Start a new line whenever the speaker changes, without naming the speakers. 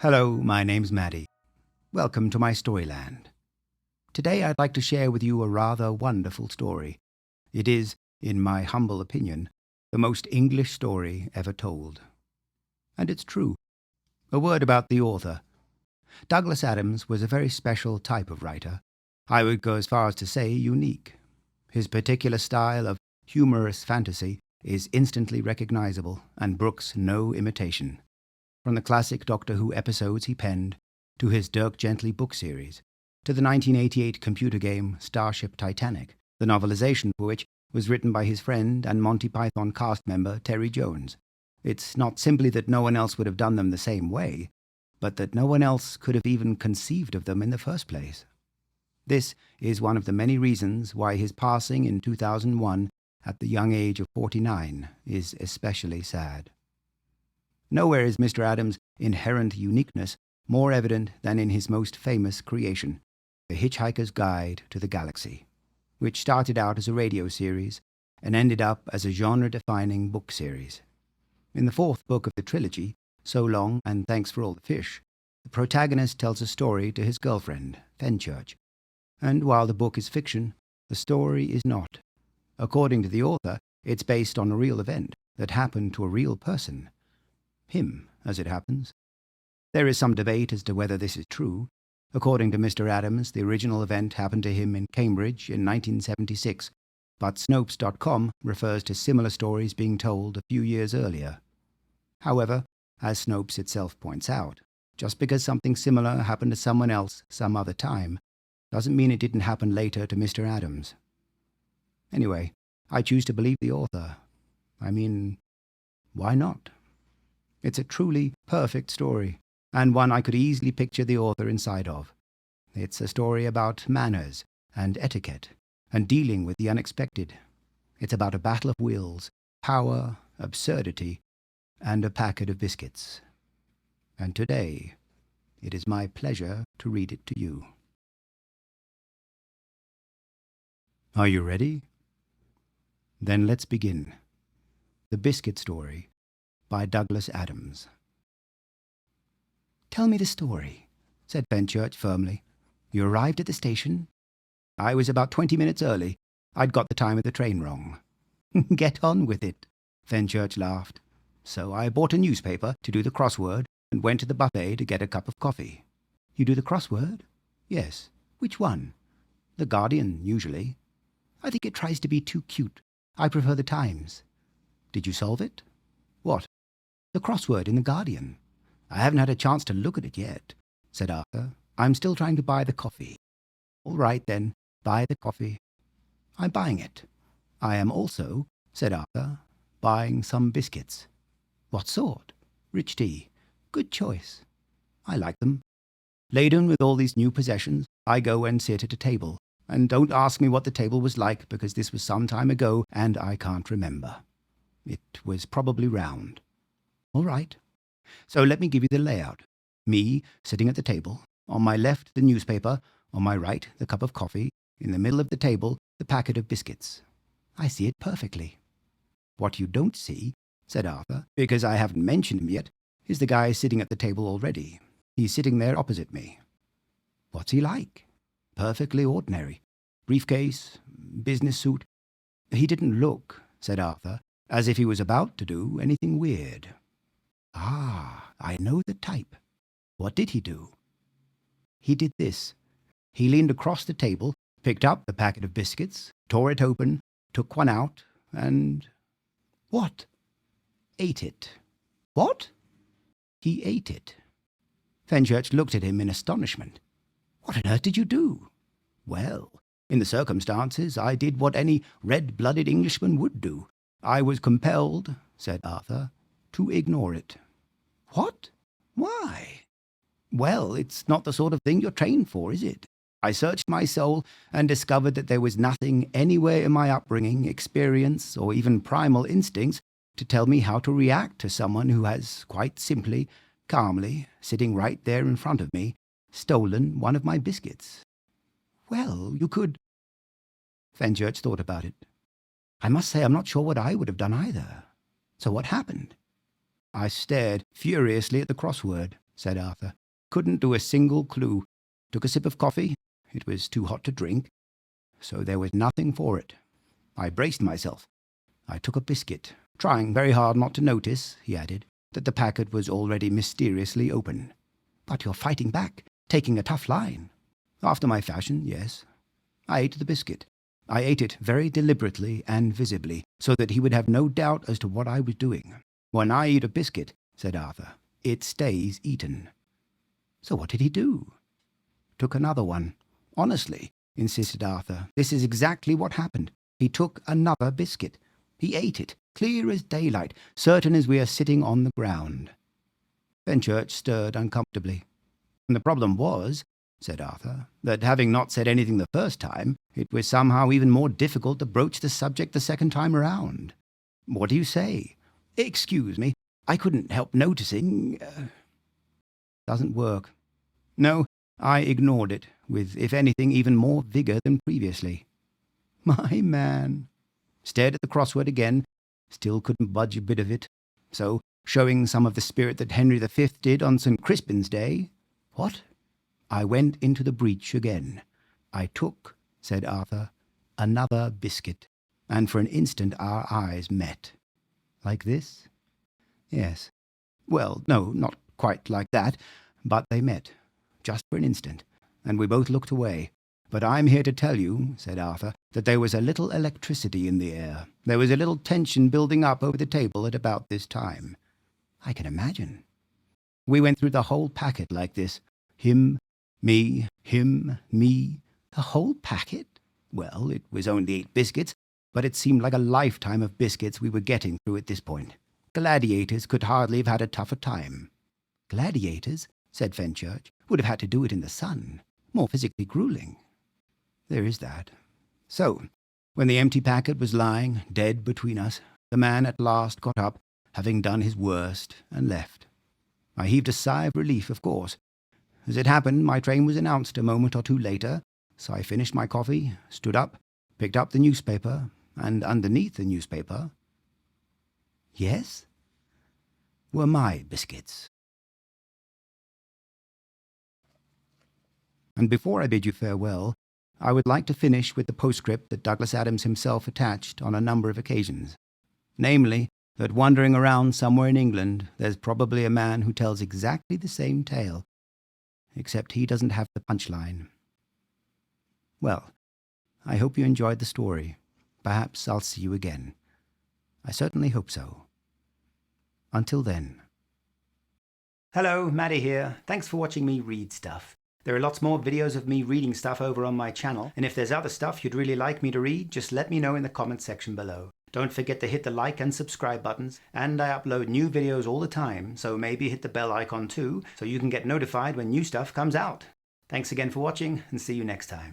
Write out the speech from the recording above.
Hello, my name's Mattie. Welcome to my Storyland. Today I'd like to share with you a rather wonderful story. It is, in my humble opinion, the most English story ever told. And it's true. A word about the author. Douglas Adams was a very special type of writer. I would go as far as to say unique. His particular style of humorous fantasy is instantly recognizable and brooks no imitation. From the classic Doctor Who episodes he penned, to his Dirk Gently book series, to the 1988 computer game Starship Titanic, the novelization for which was written by his friend and Monty Python cast member Terry Jones. It's not simply that no one else would have done them the same way, but that no one else could have even conceived of them in the first place. This is one of the many reasons why his passing in 2001 at the young age of 49 is especially sad. Nowhere is Mr. Adams' inherent uniqueness more evident than in his most famous creation, The Hitchhiker's Guide to the Galaxy, which started out as a radio series and ended up as a genre-defining book series. In the fourth book of the trilogy, So Long and Thanks for All the Fish, the protagonist tells a story to his girlfriend, Fenchurch. And while the book is fiction, the story is not. According to the author, it's based on a real event that happened to a real person. Him, as it happens. There is some debate as to whether this is true. According to Mr. Adams, the original event happened to him in Cambridge in 1976, but Snopes.com refers to similar stories being told a few years earlier. However, as Snopes itself points out, just because something similar happened to someone else some other time, doesn't mean it didn't happen later to Mr. Adams. Anyway, I choose to believe the author. I mean, why not? It's a truly perfect story, and one I could easily picture the author inside of. It's a story about manners and etiquette, and dealing with the unexpected. It's about a battle of wills, power, absurdity, and a packet of biscuits. And today, it is my pleasure to read it to you. Are you ready? Then let's begin. The Biscuit Story by Douglas Adams. "Tell me the story," said Fenchurch firmly. "You arrived at the station?" "I was about 20 minutes early. I'd got the time of the train wrong." "Get on with it," Fenchurch laughed. "So I bought a newspaper to do the crossword and went to the buffet to get a cup of coffee." "You do the crossword?" "Yes." "Which one?" "The Guardian, usually." "I think it tries to be too cute. I prefer the Times." "Did you solve it?" "What?" "The crossword in the Guardian." "I haven't had a chance to look at it yet," said Arthur. "I'm still trying to buy the coffee." "All right, then. Buy the coffee." "I'm buying it." "I am also," said Arthur, "buying some biscuits." "What sort?" "Rich tea." "Good choice." "I like them." Laden with all these new possessions, I go and sit at a table. And don't ask me what the table was like, because this was some time ago, and I can't remember. It was probably round. "All right. So let me give you the layout. Me, sitting at the table. On my left, the newspaper. On my right, the cup of coffee. In the middle of the table, the packet of biscuits." "I see it perfectly." "What you don't see," said Arthur, "because I haven't mentioned him yet, is the guy sitting at the table already. He's sitting there opposite me." "What's he like?" "Perfectly ordinary. Briefcase, business suit." "He didn't look," said Arthur, "as if he was about to do anything weird." "Ah, I know the type. What did he do?" "He did this. He leaned across the table, picked up the packet of biscuits, tore it open, took one out, and—" "What?" "Ate it." "What?" "He ate it." Fenchurch looked at him in astonishment. "What on earth did you do?" "Well, in the circumstances, I did what any red-blooded Englishman would do. I was compelled," said Arthur, "to ignore it." "What? Why?" "Well, it's not the sort of thing you're trained for, is it? I searched my soul and discovered that there was nothing anywhere in my upbringing, experience, or even primal instincts to tell me how to react to someone who has, quite simply, calmly, sitting right there in front of me, stolen one of my biscuits." "Well, you could—" Fenchurch thought about it. "I must say I'm not sure what I would have done either. So what happened?" "I stared furiously at the crossword," said Arthur. Couldn't do a single clue. Took a sip of coffee. It was too hot to drink. So there was nothing for it. I braced myself. I took a biscuit, trying very hard not to notice, he added, that the packet was already mysteriously open. But you're fighting back, taking a tough line. After my fashion, yes. I ate the biscuit. I ate it very deliberately and visibly, so that he would have no doubt as to what I was doing. When I eat a biscuit, said Arthur, it stays eaten. So what did he do? Took another one. Honestly, insisted Arthur, this is exactly what happened. He took another biscuit. He ate it, clear as daylight, certain as we are sitting on the ground. Fenchurch stirred uncomfortably. And the problem was, said Arthur, that having not said anything the first time, it was somehow even more difficult to broach the subject the second time around. What do you say? Excuse me, I couldn't help noticing. Doesn't work. No, I ignored it, with, if anything, even more vigor than previously. My man. Stared at the crossword again, still couldn't budge a bit of it. So, showing some of the spirit that Henry V did on St. Crispin's Day. What? I went into the breach again. I took, said Arthur, another biscuit, and for an instant our eyes met. Like this? Yes. Well, no, not quite like that, but they met, just for an instant, and we both looked away. But I'm here to tell you, said Arthur, that there was a little electricity in the air. There was a little tension building up over the table at about this time. I can imagine. We went through the whole packet like this. Him, me, the whole packet? Well, it was only 8 biscuits, but it seemed like a lifetime of biscuits we were getting through at this point. Gladiators could hardly have had a tougher time. Gladiators, said Fenchurch, would have had to do it in the sun. More physically grueling. There is that. So, when the empty packet was lying dead between us, the man at last got up, having done his worst, and left. I heaved a sigh of relief, of course. As it happened, my train was announced a moment or two later, so I finished my coffee, stood up, picked up the newspaper, and underneath the newspaper, yes, were my biscuits. And before I bid you farewell, I would like to finish with the postscript that Douglas Adams himself attached on a number of occasions. Namely, that wandering around somewhere in England, there's probably a man who tells exactly the same tale, except he doesn't have the punchline. Well, I hope you enjoyed the story. Perhaps I'll see you again. I certainly hope so. Until then. Hello, Mattie here. Thanks for watching me read stuff. There are lots more videos of me reading stuff over on my channel, and if there's other stuff you'd really like me to read, just let me know in the comment section below. Don't forget to hit the like and subscribe buttons, and I upload new videos all the time, so maybe hit the bell icon too, so you can get notified when new stuff comes out. Thanks again for watching, and see you next time.